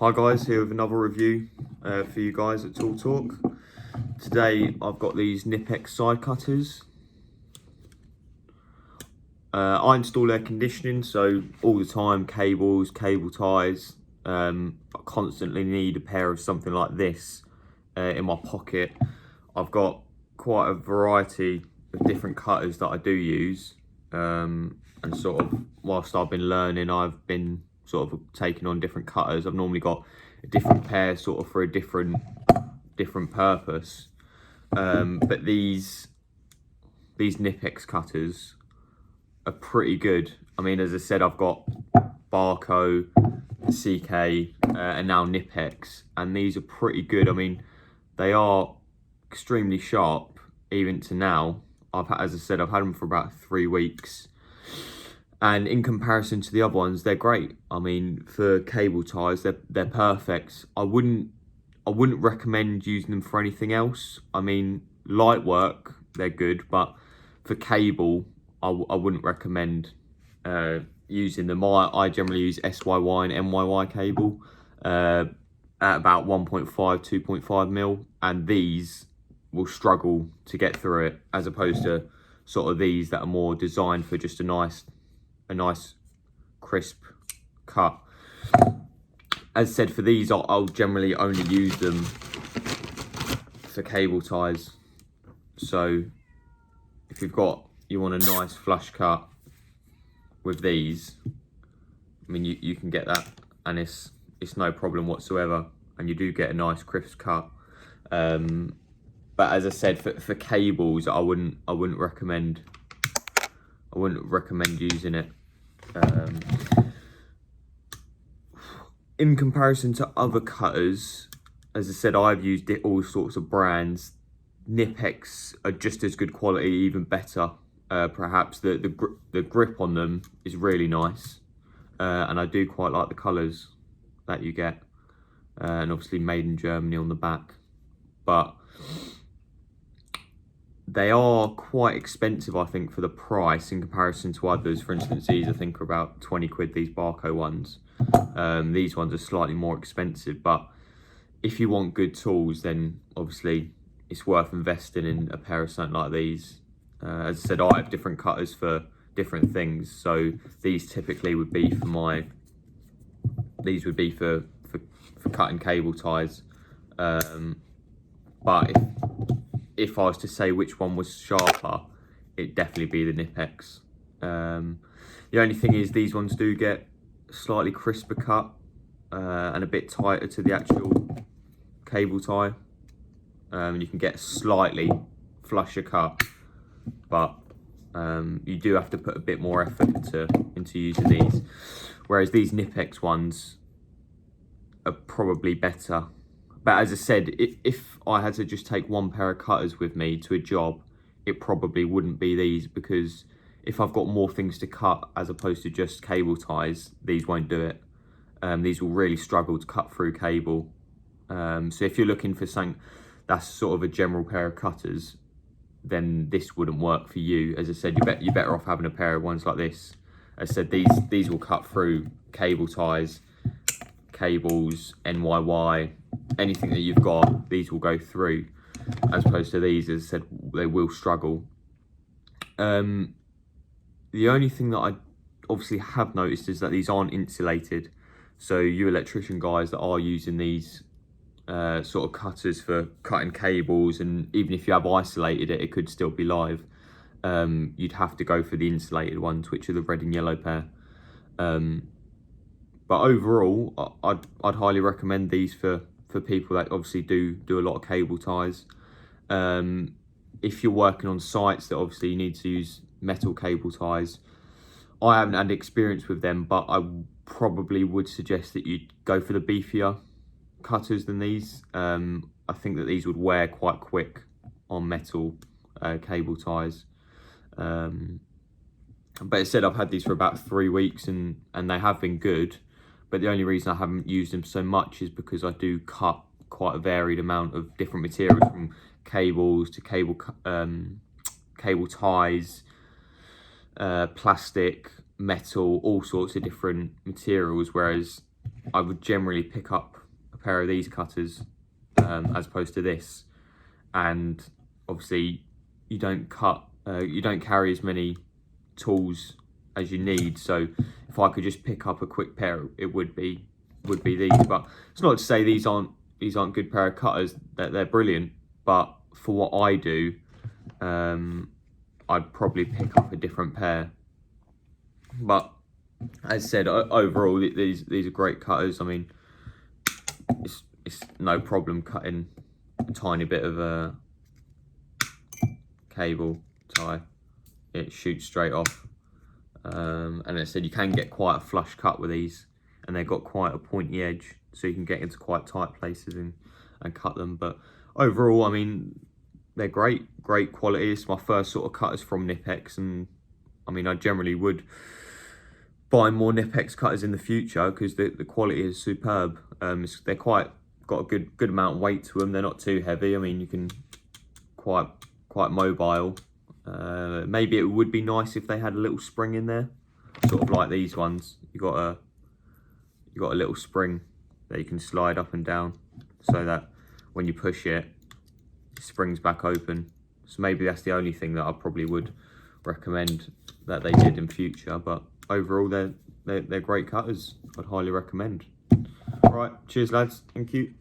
Hi guys, here with another review for you guys at Tool Talk. Today I've got these knipex side cutters. I install air conditioning, so all the time, cables, cable ties. I constantly need a pair of something like this in my pocket. I've got quite a variety of different cutters that I do use, and sort of whilst I've been learning, I've been sort of taking on different cutters. I've normally got a different pair sort of for a different purpose, but these knipex cutters are pretty good. I mean, as I said, I've got Barco, CK, and now knipex, and these are pretty good. I mean, they are extremely sharp even to now. As I said, I've had them for about 3 weeks, and in comparison to the other ones, they're great. I mean, for cable ties, they're perfect. I wouldn't recommend using them for anything else. I mean, light work, they're good, but for cable, I wouldn't recommend using them. I generally use SYY and MYY cable at about 1.5, 2.5 mil, and these will struggle to get through it, as opposed to sort of these that are more designed for just a nice crisp cut. As said, for these, I'll generally only use them for cable ties. So if you want a nice flush cut with these, I mean, you can get that, and it's no problem whatsoever, and you do get a nice crisp cut. But as I said, for cables, I wouldn't recommend using it. In comparison to other cutters, as I said, I've used all sorts of brands. Knipex are just as good quality, even better. Perhaps the grip on them is really nice, and I do quite like the colours that you get, and obviously made in Germany on the back. But they are quite expensive, I think, for the price in comparison to others. For instance, these I think are about 20 quid, these Barco ones. These ones are slightly more expensive, but if you want good tools, then obviously it's worth investing in a pair of something like these. As I said, I have different cutters for different things, so these typically would be for cutting cable ties. But if I was to say which one was sharper, it'd definitely be the knipex. The only thing is, these ones do get slightly crisper cut and a bit tighter to the actual cable tie. You can get slightly flusher cut, but you do have to put a bit more effort into using these. Whereas these knipex ones are probably better. But as I said, if I had to just take one pair of cutters with me to a job, it probably wouldn't be these, because if I've got more things to cut as opposed to just cable ties, these won't do it. These will really struggle to cut through cable. So if you're looking for something that's sort of a general pair of cutters, then this wouldn't work for you. As I said, you're better off having a pair of ones like this. As I said, these will cut through cable ties, cables, NYY, anything that you've got, these will go through, as opposed to these, as I said, they will struggle. The only thing that I obviously have noticed is that these aren't insulated. So you electrician guys that are using these sort of cutters for cutting cables, and even if you have isolated it, it could still be live. You'd have to go for the insulated ones, which are the red and yellow pair. But overall, I'd highly recommend these for people that obviously do a lot of cable ties. If you're working on sites that obviously you need to use metal cable ties, I haven't had experience with them, but I probably would suggest that you go for the beefier cutters than these. I think that these would wear quite quick on metal cable ties. But as I said, I've had these for about 3 weeks, and they have been good. But the only reason I haven't used them so much is because I do cut quite a varied amount of different materials, from cables to cable ties, plastic, metal, all sorts of different materials. Whereas I would generally pick up a pair of these cutters as opposed to this. And obviously you don't carry as many tools as you need, so if I could just pick up a quick pair, it would be these. But it's not to say these aren't good pair of cutters, they're brilliant, but for what I do, I'd probably pick up a different pair. But as I said, overall these are great cutters. I mean, it's no problem cutting a tiny bit of a cable tie. It shoots straight off. And as I said, you can get quite a flush cut with these, and they've got quite a pointy edge, so you can get into quite tight places and cut them. But overall, I mean, they're great quality. It's my first sort of cutters from Knipex, and I mean, I generally would buy more Knipex cutters in the future because the quality is superb. They're got a good amount of weight to them. They're not too heavy. I mean, you can quite mobile. Maybe it would be nice if they had a little spring in there, sort of like these ones. You got a little spring that you can slide up and down, so that when you push it, it springs back open. So maybe that's the only thing that I probably would recommend that they did in future. But overall, they're great cutters. I'd highly recommend. Right, cheers lads, thank you.